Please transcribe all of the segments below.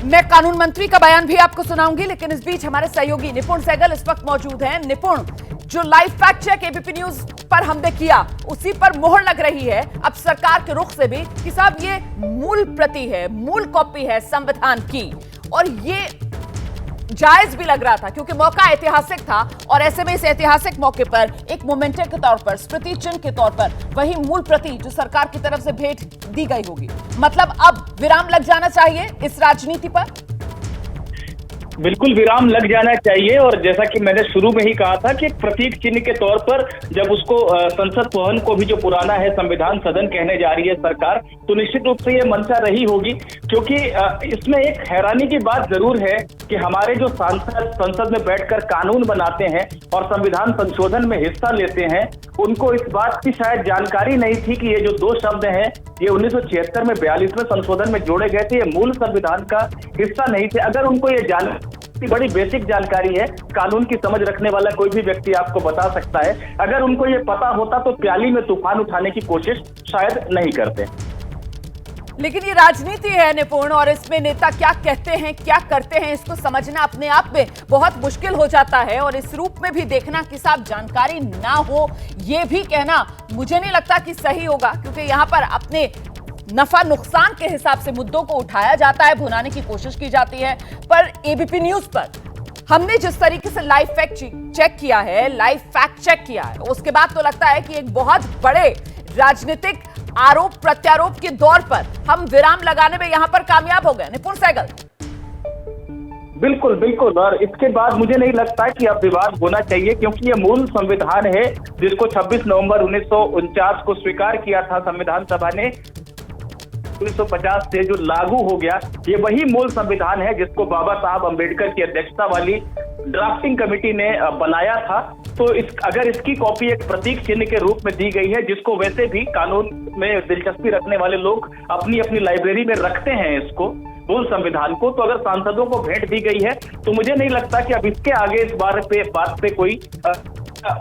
मैं कानून मंत्री का बयान भी आपको सुनाऊंगी, लेकिन इस बीच हमारे सहयोगी निपुण सहगल इस वक्त मौजूद हैं। निपुण, जो live fact check ABP news पर हमने किया उसी पर मोहर लग रही है अब सरकार के रुख से भी कि साहब ये मूल प्रति है, मूल कॉपी है संविधान की, और ये जायज भी लग रहा था क्योंकि मौका ऐतिहासिक था। और ऐसे में इस ऐतिहासिक मौके पर एक मोमेंटो के तौर पर, स्मृति चिन्ह के तौर पर वही मूल प्रति जो सरकार की तरफ से भेंट दी गई होगी, मतलब अब विराम लग जाना चाहिए इस राजनीति पर। बिल्कुल विराम लग जाना चाहिए। और जैसा कि मैंने शुरू में ही कहा था कि एक प्रतीक चिन्ह के तौर पर जब उसको संसद भवन को भी जो पुराना है संविधान सदन कहने जा रही है सरकार, तो निश्चित रूप से ये मंशा रही होगी। क्योंकि इसमें एक हैरानी की बात जरूर है कि हमारे जो सांसद संसद में बैठकर कानून बनाते हैं और संविधान संशोधन में हिस्सा लेते हैं, उनको इस बात की शायद जानकारी नहीं थी कि ये जो दो शब्द हैं ये 1976 में 42वें संशोधन में जोड़े गए थे, ये मूल संविधान का हिस्सा नहीं थे। अगर उनको ये बड़ी बेसिक जानकारी है, कानून की समझ रखने वाला कोई भी व्यक्ति आपको बता सकता है, अगर उनको ये पता होता तो प्याली में तूफान उठाने की कोशिश शायद नहीं करते। लेकिन ये राजनीति है निपुण, और इसमें नेता क्या कहते हैं, क्या करते हैं, इसको समझना अपने आप में बहुत मुश्किल हो जाता है। और इस रूप में भी देखना कि साहब जानकारी ना हो, ये भी कहना मुझे नहीं लगता कि सही होगा, क्योंकि यहां पर अपने नफा नुकसान के हिसाब से मुद्दों को उठाया जाता है, भुनाने की कोशिश की जाती है। पर एबीपी न्यूज पर हमने जिस तरीके से लाइव फैक्ट चेक किया है, लाइव फैक्ट चेक किया है, उसके बाद तो लगता है कि एक बहुत बड़े राजनीतिक आरोप प्रत्यारोप के दौर पर हम विराम लगाने में यहां पर कामयाब हो गए। निपुण सहगल। बिल्कुल बिल्कुल। और इसके बाद मुझे नहीं लगता कि अब विवाद होना चाहिए, क्योंकि ये मूल संविधान है जिसको 26 नवंबर 1949 को स्वीकार किया था संविधान सभा ने, 1950 से जो लागू हो गया, ये वही मूल संविधान है जिसको बाबा साहब अंबेडकर की अध्यक्षता वाली ड्राफ्टिंग कमेटी ने बनाया था। तो अगर इसकी कॉपी एक प्रतीक चिन्ह के रूप में दी गई है, जिसको वैसे भी कानून में दिलचस्पी रखने वाले लोग अपनी अपनी लाइब्रेरी में रखते हैं इसको, मूल संविधान को, तो अगर सांसदों को भेंट दी गई है तो मुझे नहीं लगता कि अब इसके आगे इस बात पे कोई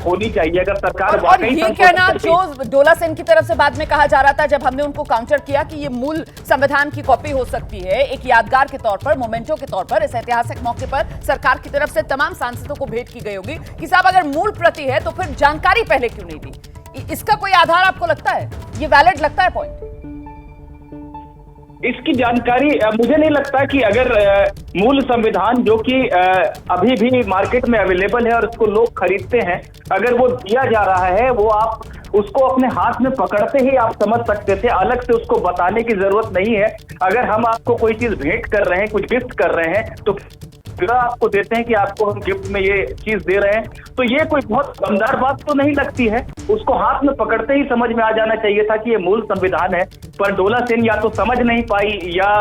होनी चाहिए। अगर सरकार और ये कहना जो डोला सेन की तरफ से बाद में कहा जा रहा था, जब हमने उनको काउंटर किया कि ये मूल संविधान की कॉपी हो सकती है, एक यादगार के तौर पर, मोमेंटो के तौर पर, इस ऐतिहासिक मौके पर सरकार की तरफ से तमाम सांसदों को भेंट की गई होगी कि साहब अगर मूल प्रति है तो फिर जानकारी पहले क्यों नहीं दी? इसका कोई आधार आपको लगता है? ये वैलिड लगता है पॉइंट? इसकी जानकारी मुझे नहीं लगता कि अगर मूल संविधान जो कि अभी भी मार्केट में अवेलेबल है और उसको लोग खरीदते हैं, अगर वो दिया जा रहा है, वो आप उसको अपने हाथ में पकड़ते ही आप समझ सकते थे, अलग से उसको बताने की जरूरत नहीं है। अगर हम आपको कोई चीज भेंट कर रहे हैं, कुछ गिफ्ट कर रहे हैं, तो आपको देते हैं कि आपको हम गिफ्ट में ये चीज दे रहे हैं, तो ये कोई बहुत दमदार बात तो नहीं लगती है। उसको हाथ में पकड़ते ही समझ में आ जाना चाहिए था कि ये मूल संविधान है। पर डोला सेन या तो समझ नहीं पाई, या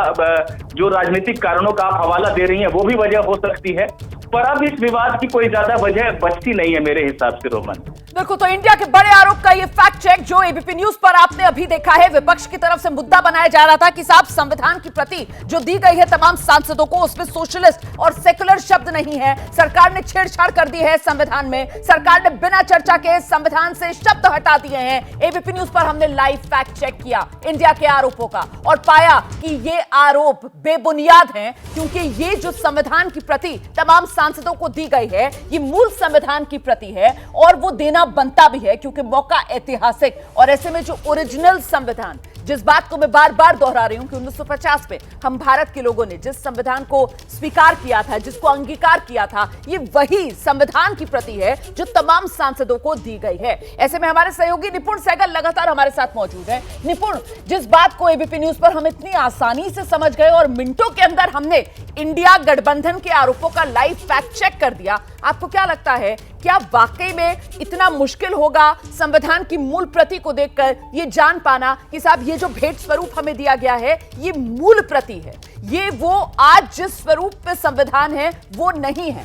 जो राजनीतिक कारणों का आप हवाला दे रही हैं वो भी वजह हो सकती है। पर अब इस विवाद की कोई ज्यादा वजह बचती नहीं है मेरे हिसाब से, रोमन। देखो, तो इंडिया के बड़े आरोप का ये फैक्ट चेक जो एबीपी न्यूज पर आपने अभी देखा है, विपक्ष की तरफ से मुद्दा बनाया जा रहा था कि साहब संविधान की प्रति जो दी गई है तमाम सांसदों को, उसमें सोशलिस्ट और सेकुलर शब्द नहीं है। सरकार ने छेड़छाड़ कर दी है संविधान में, सरकार ने बिना चर्चा के संविधान से शब्द हटा दिए हैं। एबीपी न्यूज पर हमने लाइव फैक्ट चेक किया इंडिया के आरोपों का और पाया कि ये आरोप बेबुनियाद हैं, क्योंकि ये जो संविधान की प्रति तमाम सांसदों को दी गई है, ये मूल संविधान की प्रति है और वो देना बनता भी है, क्योंकि मौका ऐतिहासिक। और ऐसे में जो ओरिजिनल संविधान, जिस बात को मैं बार बार दोहरा रही हूं कि 1950 में हम भारत के लोगों ने जिस संविधान को स्वीकार किया था, जिसको अंगीकार किया था, ये वही संविधान की प्रति है जो तमाम सांसदों को दी गई है। ऐसे में हमारे सहयोगी निपुण सहगल लगातार हमारे साथ मौजूद है। निपुण, जिस बात को एबीपी न्यूज पर हम इतनी आसानी से समझ गए और मिनटों के अंदर हमने इंडिया गठबंधन के आरोपों का लाइव फैक्ट चेक कर दिया, आपको क्या लगता है, क्या वाकई में इतना मुश्किल होगा संविधान की मूल प्रति को देखकर ये जान पाना कि साहब ये जो भेंट स्वरूप हमें दिया गया है ये मूल प्रति है, ये वो आज जिस स्वरूप पे संविधान है वो नहीं है?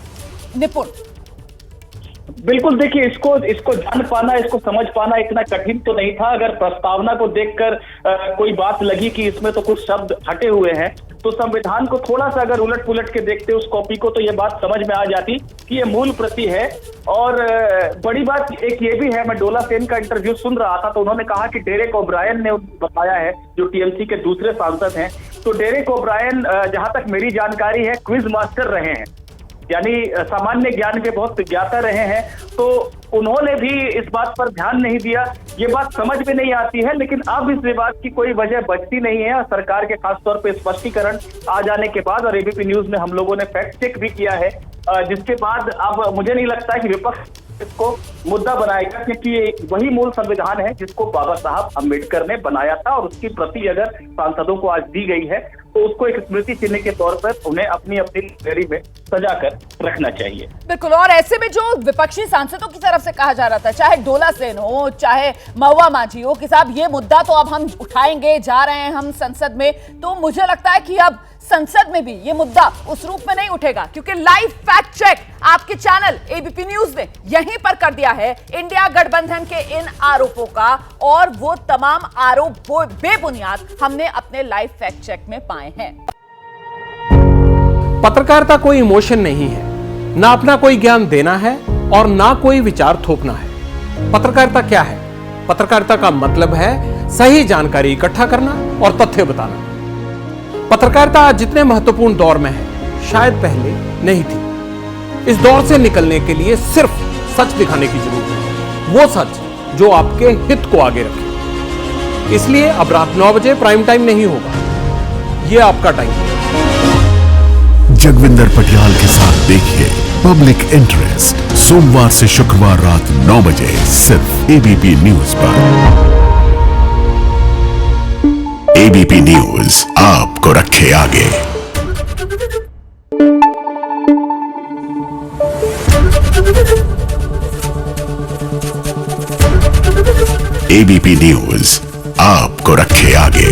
निपुण। बिल्कुल, देखिए, इसको जान पाना, इसको समझ पाना इतना कठिन तो नहीं था। अगर प्रस्तावना को देखकर कोई बात लगी कि इसमें तो कुछ शब्द हटे हुए हैं, तो संविधान को थोड़ा सा अगर उलट पुलट के देखते उस कॉपी को, तो ये बात समझ में आ जाती कि ये मूल प्रति है। और बड़ी बात एक ये भी है, मैं डोला सेन का इंटरव्यू सुन रहा था तो उन्होंने कहा कि डेरेक ओब्रायन ने बताया है, जो टीएमसी के दूसरे सांसद हैं, तो डेरेक ओब्रायन जहां तक मेरी जानकारी है क्विज मास्टर रहे हैं, यानी सामान्य ज्ञान के बहुत ज्ञाता रहे हैं, तो उन्होंने भी इस बात पर ध्यान नहीं दिया। ये बात समझ में नहीं आती है, लेकिन अब इस विवाद की कोई वजह बचती नहीं है। और सरकार के खासतौर पे स्पष्टीकरण आ जाने के बाद और एबीपी न्यूज में हम लोगों ने फैक्ट चेक भी किया है, जिसके बाद अब मुझे नहीं लगता कि विपक्ष इसको मुद्दा बनाएगा, क्योंकि ये वही मूल संविधान है जिसको बाबा साहब अम्बेडकर ने बनाया था, और उसकी प्रति अगर सांसदों को आज दी गई है तो उसको एक स्मृति चिन्ह के तौर पर उन्हें अपनी अपनी लाइब्रेरी में सजाकर रखना चाहिए। बिल्कुल। और ऐसे में जो विपक्षी सांसदों की तरफ से कहा जा रहा था, चाहे डोला सेन हो, चाहे महुआ माझी हो, कि साहब ये मुद्दा तो अब हम उठाएंगे, जा रहे हैं हम संसद में, तो मुझे लगता है कि अब संसद में भी ये मुद्दा उस रूप में नहीं उठेगा, क्योंकि लाइव फैक्ट चेक आपके चैनल एबीपी न्यूज ने यहीं पर कर दिया है इंडिया गठबंधन के इन आरोपों का, और वो तमाम आरोप वो बेबुनियाद हमने अपने लाइव फैक्ट चेक में पाए हैं। पत्रकारिता कोई इमोशन नहीं है, ना अपना कोई ज्ञान देना है और ना कोई विचार थोपना है। पत्रकारिता क्या है? पत्रकारिता का मतलब है सही जानकारी इकट्ठा करना और तथ्य बताना। पत्रकारिता आज जितने महत्वपूर्ण दौर में है, शायद पहले नहीं थी। इस दौर से निकलने के लिए सिर्फ सच दिखाने की जरूरत है, वो सच जो आपके हित को आगे रखे। इसलिए अब रात 9 बजे प्राइम टाइम नहीं होगा, ये आपका टाइम है। जगविंदर पटियाल के साथ देखिए पब्लिक इंटरेस्ट, सोमवार से शुक्रवार रात 9 बजे सिर्फ एबीपी न्यूज पर। एबीपी न्यूज आपको रखे आगे। एबीपी न्यूज आपको रखे आगे।